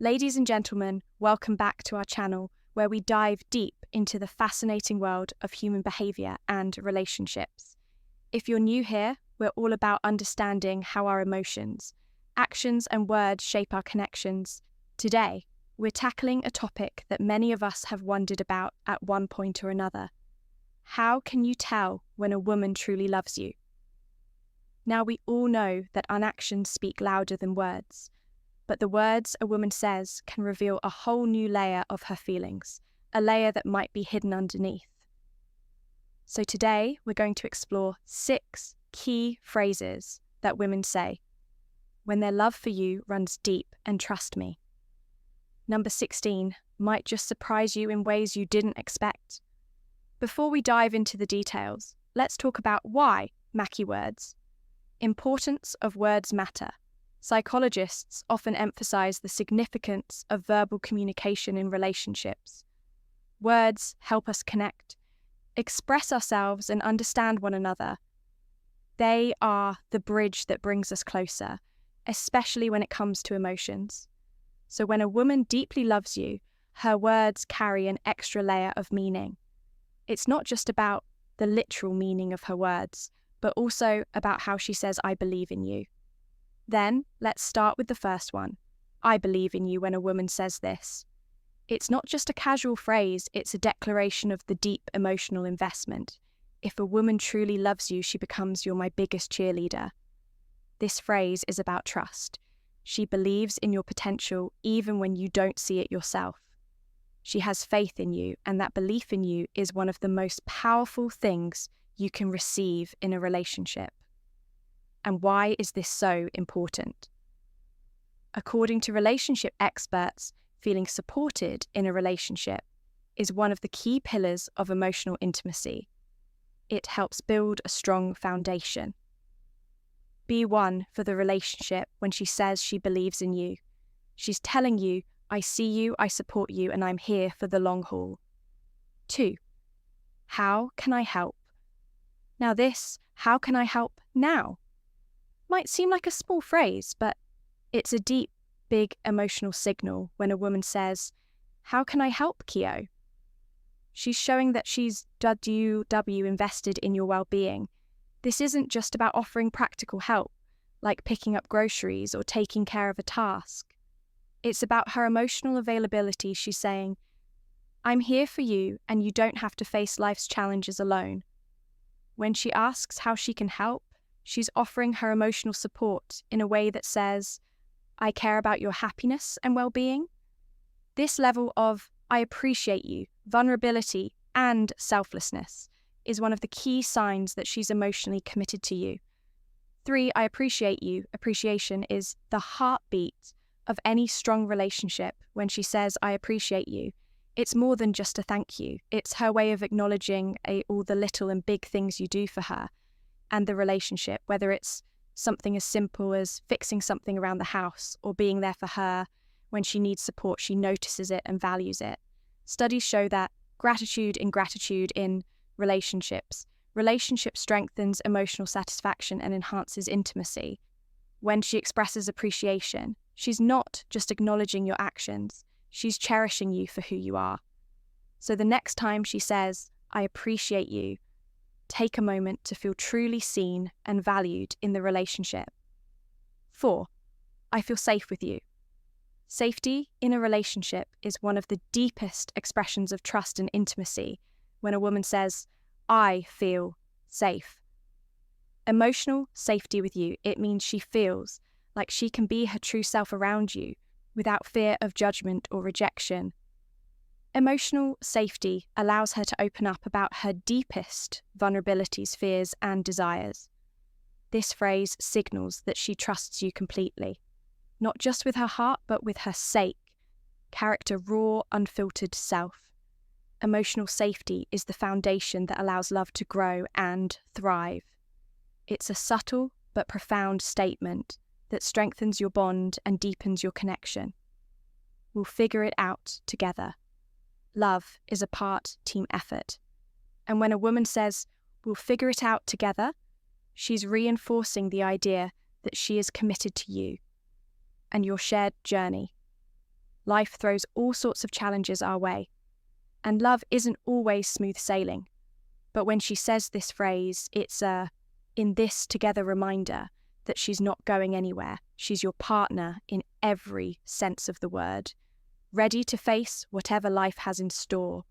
Ladies and gentlemen, welcome back to our channel where we dive deep into the fascinating world of human behavior and relationships. If you're new here, we're all about understanding how our emotions, actions, and words shape our connections. Today, we're tackling a topic that many of us have wondered about at one point or another. How can you tell when a woman truly loves you? Now, we all know that actions speak louder than words, but the words a woman says can reveal a whole new layer of her feelings, a layer that might be hidden underneath. So today, we're going to explore 6 key phrases that women say when their love for you runs deep and trust me. Number 16 might just surprise you in ways you didn't expect. Before we dive into the details, let's talk about why Mackie words. Importance of words matter. Psychologists often emphasize the significance of verbal communication in relationships. Words help us connect, express ourselves, and understand one another. They are the bridge that brings us closer, especially when it comes to emotions. So when a woman deeply loves you, her words carry an extra layer of meaning. It's not just about the literal meaning of her words, but also about how she says, "I believe in you." Then, let's start with the first one. I believe in you when a woman says this. It's not just a casual phrase, it's a declaration of the deep emotional investment. If a woman truly loves you, she becomes my biggest cheerleader. This phrase is about trust. She believes in your potential even when you don't see it yourself. She has faith in you, and that belief in you is one of the most powerful things you can receive in a relationship. And why is this so important? According to relationship experts, feeling supported in a relationship is one of the key pillars of emotional intimacy. It helps build a strong foundation. Be one for the relationship when she says she believes in you. She's telling you, I see you, I support you, and I'm here for the long haul. 2. How can I help? Now this, how can I help now? Might seem like a small phrase, but it's a deep, big emotional signal when a woman says, how can I help, Keo? She's showing that she's invested in your well-being. This isn't just about offering practical help, like picking up groceries or taking care of a task. It's about her emotional availability. She's saying, I'm here for you and you don't have to face life's challenges alone. When she asks how she can help, she's offering her emotional support in a way that says, I care about your happiness and well-being. This level of I appreciate you, vulnerability, and selflessness is one of the key signs that she's emotionally committed to you. 3, I appreciate you. Appreciation is the heartbeat of any strong relationship. When she says, I appreciate you, it's more than just a thank you. It's her way of acknowledging all the little and big things you do for her and the relationship, whether it's something as simple as fixing something around the house or being there for her when she needs support. She notices it and values it. Studies show that gratitude in relationships strengthens emotional satisfaction and enhances intimacy. When she expresses appreciation, she's not just acknowledging your actions, she's cherishing you for who you are. So the next time she says, I appreciate you, take a moment to feel truly seen and valued in the relationship. 4, I feel safe with you. Safety in a relationship is one of the deepest expressions of trust and intimacy when a woman says, I feel safe. Emotional safety with you, it means she feels like she can be her true self around you without fear of judgment or rejection. Emotional safety allows her to open up about her deepest vulnerabilities, fears, and desires. This phrase signals that she trusts you completely, not just with her heart, but with her character, raw, unfiltered self. Emotional safety is the foundation that allows love to grow and thrive. It's a subtle but profound statement that strengthens your bond and deepens your connection. We'll figure it out together. Love is a part-team effort. And when a woman says, we'll figure it out together, she's reinforcing the idea that she is committed to you and your shared journey. Life throws all sorts of challenges our way, and love isn't always smooth sailing. But when she says this phrase, it's a in this together reminder that she's not going anywhere. She's your partner in every sense of the word, ready to face whatever life has in store,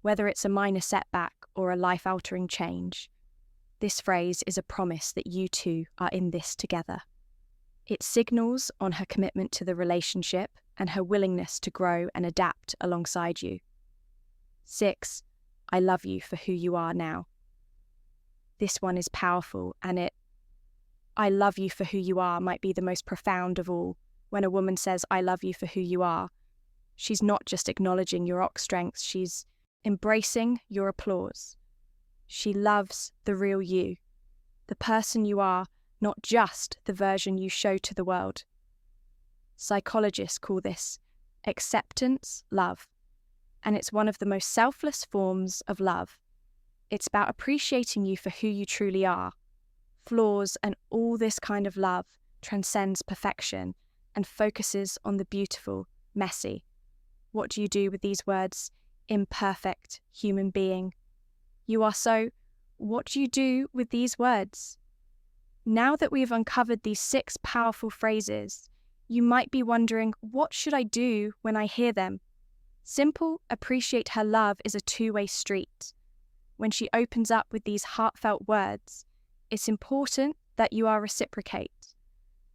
whether it's a minor setback or a life-altering change. This phrase is a promise that you two are in this together. It signals on her commitment to the relationship and her willingness to grow and adapt alongside you. 6. I love you for who you are now. This one is powerful, and I love you for who you are might be the most profound of all. When a woman says, I love you for who you are, she's not just acknowledging your strengths, she's embracing your applause. She loves the real you, the person you are, not just the version you show to the world. Psychologists call this acceptance love, and it's one of the most selfless forms of love. It's about appreciating you for who you truly are. Flaws and all this kind of love transcends perfection and focuses on the beautiful, messy. What do you do with these words? Imperfect human being. You are so. What do you do with these words? Now that we've uncovered these 6 powerful phrases, you might be wondering, what should I do when I hear them? Simple, appreciate her love is a two-way street. When she opens up with these heartfelt words, it's important that you are reciprocate.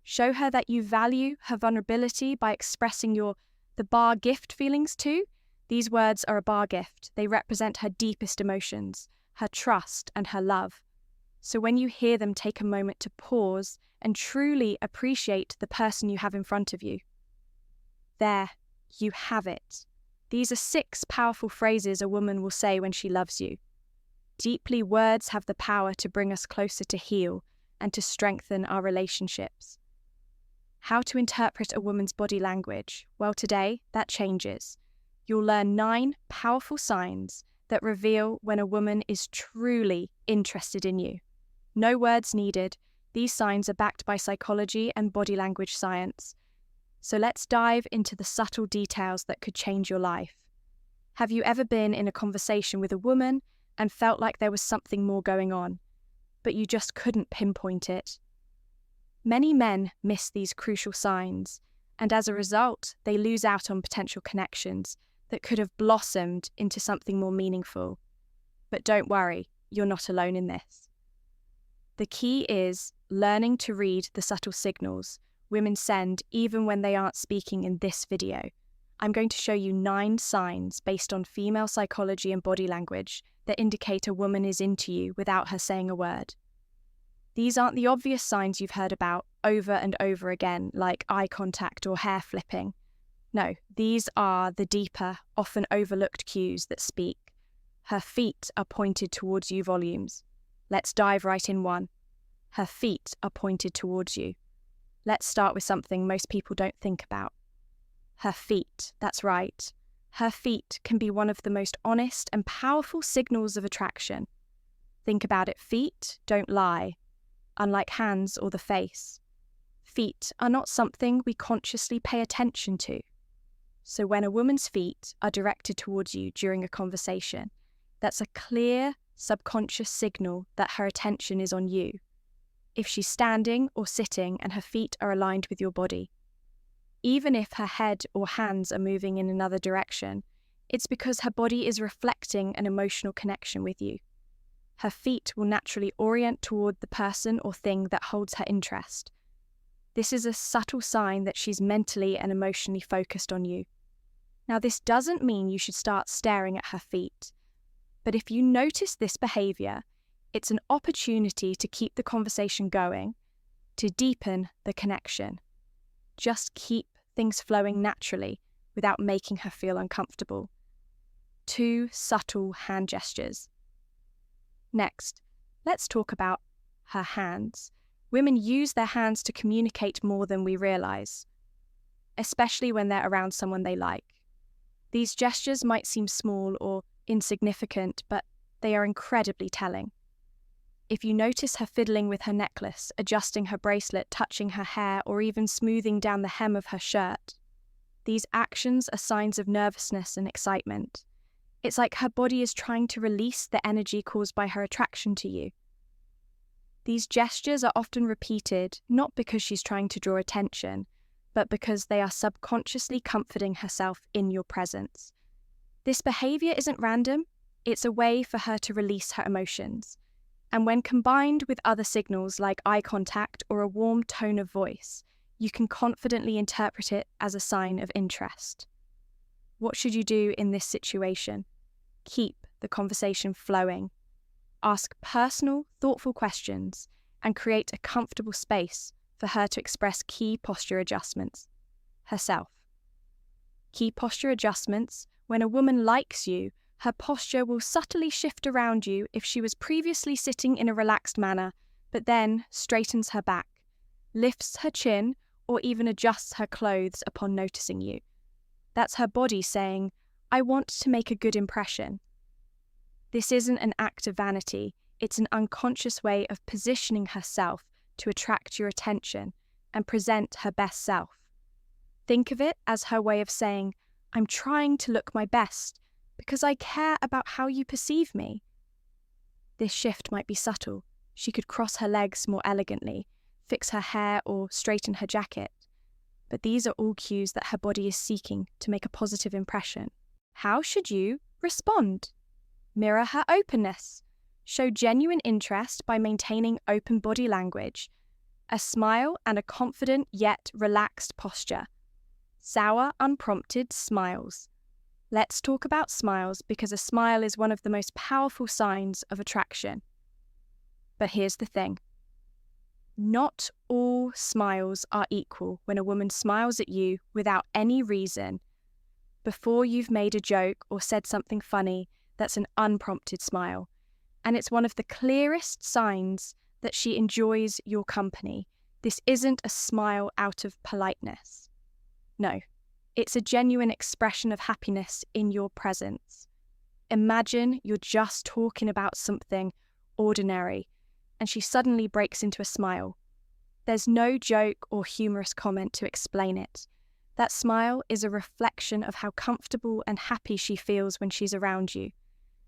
Show her that you value her vulnerability by expressing the bar gift feelings too. These words are a bar gift. They represent her deepest emotions, her trust and her love. So when you hear them, take a moment to pause and truly appreciate the person you have in front of you. There, you have it. These are 6 powerful phrases a woman will say when she loves you. Deeply, words have the power to bring us closer to heal and to strengthen our relationships. How to interpret a woman's body language? Well, today, that changes. You'll learn 9 powerful signs that reveal when a woman is truly interested in you. No words needed. These signs are backed by psychology and body language science. So let's dive into the subtle details that could change your life. Have you ever been in a conversation with a woman and felt like there was something more going on, but you just couldn't pinpoint it? Many men miss these crucial signs, and as a result, they lose out on potential connections that could have blossomed into something more meaningful. But don't worry, you're not alone in this. The key is learning to read the subtle signals women send even when they aren't speaking in this video. I'm going to show you 9 signs based on female psychology and body language that indicate a woman is into you without her saying a word. These aren't the obvious signs you've heard about over and over again, like eye contact or hair flipping. No, these are the deeper, often overlooked cues that speak. Her feet are pointed towards you volumes. Let's dive right in one. Her feet are pointed towards you. Let's start with something most people don't think about. Her feet, that's right. Her feet can be one of the most honest and powerful signals of attraction. Think about it, feet don't lie, unlike hands or the face. Feet are not something we consciously pay attention to. So when a woman's feet are directed towards you during a conversation, that's a clear, subconscious signal that her attention is on you. If she's standing or sitting and her feet are aligned with your body, even if her head or hands are moving in another direction, it's because her body is reflecting an emotional connection with you. Her feet will naturally orient toward the person or thing that holds her interest. This is a subtle sign that she's mentally and emotionally focused on you. Now, this doesn't mean you should start staring at her feet, but if you notice this behavior, it's an opportunity to keep the conversation going, to deepen the connection. Just keep things flowing naturally without making her feel uncomfortable. 2 subtle hand gestures. Next, let's talk about her hands. Women use their hands to communicate more than we realize, especially when they're around someone they like. These gestures might seem small or insignificant, but they are incredibly telling. If you notice her fiddling with her necklace, adjusting her bracelet, touching her hair, or even smoothing down the hem of her shirt, These actions are signs of nervousness and excitement. It's like her body is trying to release the energy caused by her attraction to you. These gestures are often repeated not because she's trying to draw attention, but because they are subconsciously comforting herself in your presence. This behavior isn't random, it's a way for her to release her emotions. And when combined with other signals like eye contact or a warm tone of voice, you can confidently interpret it as a sign of interest. What should you do in this situation? Keep the conversation flowing. Ask personal, thoughtful questions and create a comfortable space for her to express key posture adjustments herself. Key posture adjustments: when a woman likes you, her posture will subtly shift around you if she was previously sitting in a relaxed manner, but then straightens her back, lifts her chin, or even adjusts her clothes upon noticing you. That's her body saying, "I want to make a good impression." This isn't an act of vanity, it's an unconscious way of positioning herself to attract your attention and present her best self. Think of it as her way of saying, "I'm trying to look my best because I care about how you perceive me." This shift might be subtle. She could cross her legs more elegantly, fix her hair, or straighten her jacket. But these are all cues that her body is seeking to make a positive impression. How should you respond? Mirror her openness. Show genuine interest by maintaining open body language, a smile and a confident yet relaxed posture. Sour, unprompted smiles. Let's talk about smiles because a smile is one of the most powerful signs of attraction. But here's the thing. Not all smiles are equal. When a woman smiles at you without any reason, before you've made a joke or said something funny, that's an unprompted smile. And it's one of the clearest signs that she enjoys your company. This isn't a smile out of politeness. No, it's a genuine expression of happiness in your presence. Imagine you're just talking about something ordinary, and she suddenly breaks into a smile. There's no joke or humorous comment to explain it. That smile is a reflection of how comfortable and happy she feels when she's around you.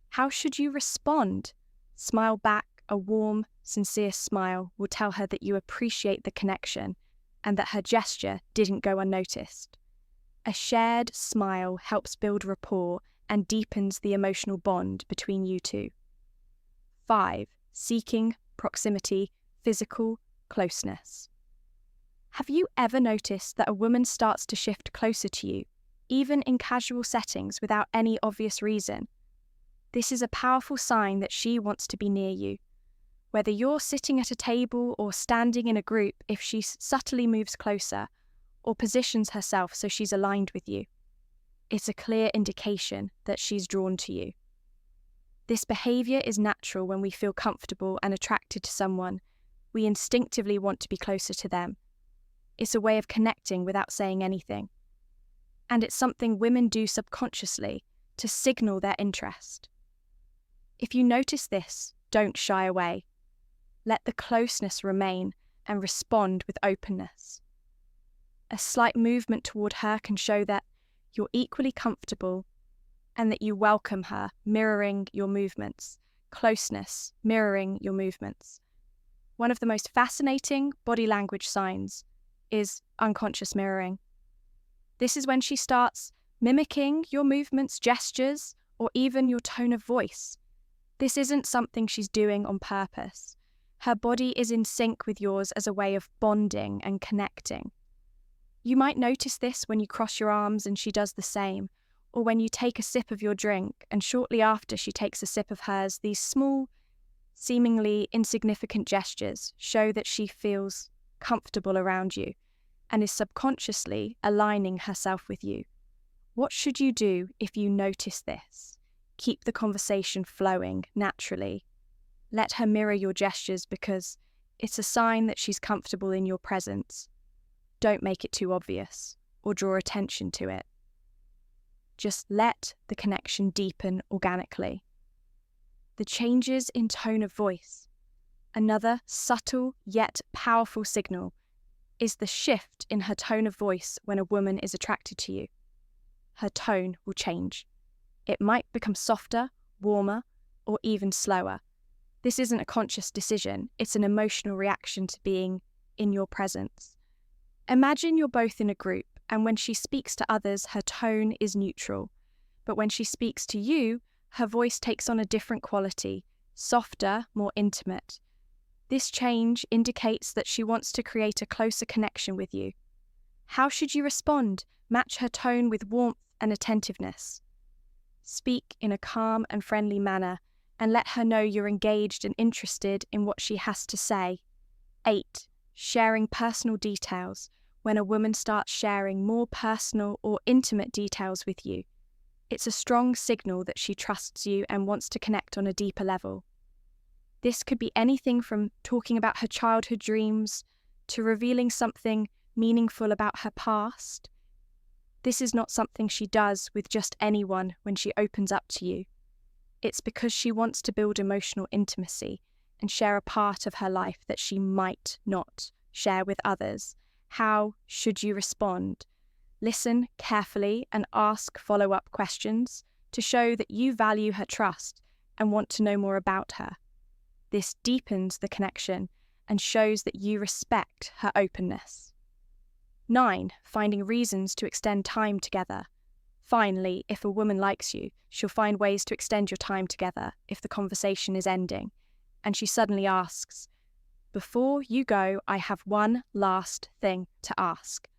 How should you respond? Smile back. A warm, sincere smile will tell her that you appreciate the connection and that her gesture didn't go unnoticed. A shared smile helps build rapport and deepens the emotional bond between you two. 5. Seeking proximity, physical closeness. Have you ever noticed that a woman starts to shift closer to you, even in casual settings without any obvious reason? This is a powerful sign that she wants to be near you. Whether you're sitting at a table or standing in a group, if she subtly moves closer or positions herself so she's aligned with you, it's a clear indication that she's drawn to you. This behavior is natural when we feel comfortable and attracted to someone. We instinctively want to be closer to them. It's a way of connecting without saying anything. And it's something women do subconsciously to signal their interest. If you notice this, don't shy away. Let the closeness remain and respond with openness. A slight movement toward her can show that you're equally comfortable and that you welcome her, mirroring your movements. Closeness, mirroring your movements. One of the most fascinating body language signs is unconscious mirroring. This is when she starts mimicking your movements, gestures, or even your tone of voice. This isn't something she's doing on purpose. Her body is in sync with yours as a way of bonding and connecting. You might notice this when you cross your arms and she does the same, or when you take a sip of your drink and shortly after she takes a sip of hers. These small, seemingly insignificant gestures show that she feels comfortable around you and is subconsciously aligning herself with you. What should you do if you notice this? Keep the conversation flowing naturally. Let her mirror your gestures because it's a sign that she's comfortable in your presence. Don't make it too obvious or draw attention to it. Just let the connection deepen organically. The changes in tone of voice. Another subtle yet powerful signal. is the shift in her tone of voice when a woman is attracted to you. Her tone will change. It might become softer, warmer, or even slower. This isn't a conscious decision, it's an emotional reaction to being in your presence. Imagine you're both in a group, and when she speaks to others, her tone is neutral. But when she speaks to you, her voice takes on a different quality, softer, more intimate. This change indicates that she wants to create a closer connection with you. How should you respond? Match her tone with warmth and attentiveness. Speak in a calm and friendly manner and let her know you're engaged and interested in what she has to say. 8. Sharing personal details. When a woman starts sharing more personal or intimate details with you, it's a strong signal that she trusts you and wants to connect on a deeper level. This could be anything from talking about her childhood dreams to revealing something meaningful about her past. This is not something she does with just anyone when she opens up to you. It's because she wants to build emotional intimacy and share a part of her life that she might not share with others. How should you respond? Listen carefully and ask follow-up questions to show that you value her trust and want to know more about her. This deepens the connection and shows that you respect her openness. 9. Finding reasons to extend time together. Finally, if a woman likes you, she'll find ways to extend your time together if the conversation is ending, and she suddenly asks, "Before you go, I have one last thing to ask."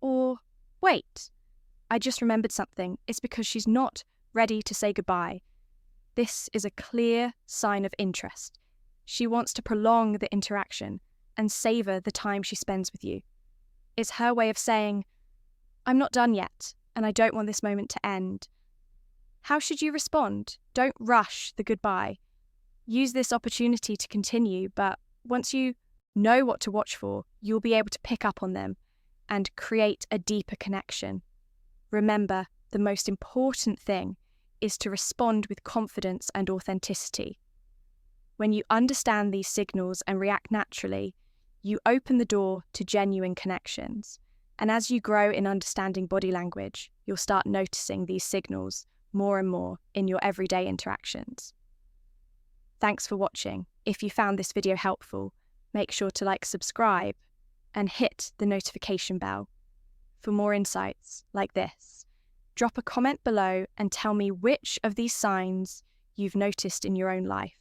Or, "Wait, I just remembered something." It's because she's not ready to say goodbye. This is a clear sign of interest. She wants to prolong the interaction and savor the time she spends with you. It's her way of saying, "I'm not done yet, and I don't want this moment to end." How should you respond? Don't rush the goodbye. Use this opportunity to continue, but once you know what to watch for, you'll be able to pick up on them and create a deeper connection. Remember, the most important thing is to respond with confidence and authenticity. When you understand these signals and react naturally, you open the door to genuine connections. And as you grow in understanding body language, you'll start noticing these signals more and more in your everyday interactions. Thanks for watching. If you found this video helpful, make sure to subscribe, and hit the notification bell for more insights like this. Drop a comment below and tell me which of these signs you've noticed in your own life.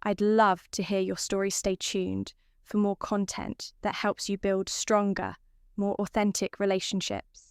I'd love to hear your story. Stay tuned for more content that helps you build stronger, more authentic relationships.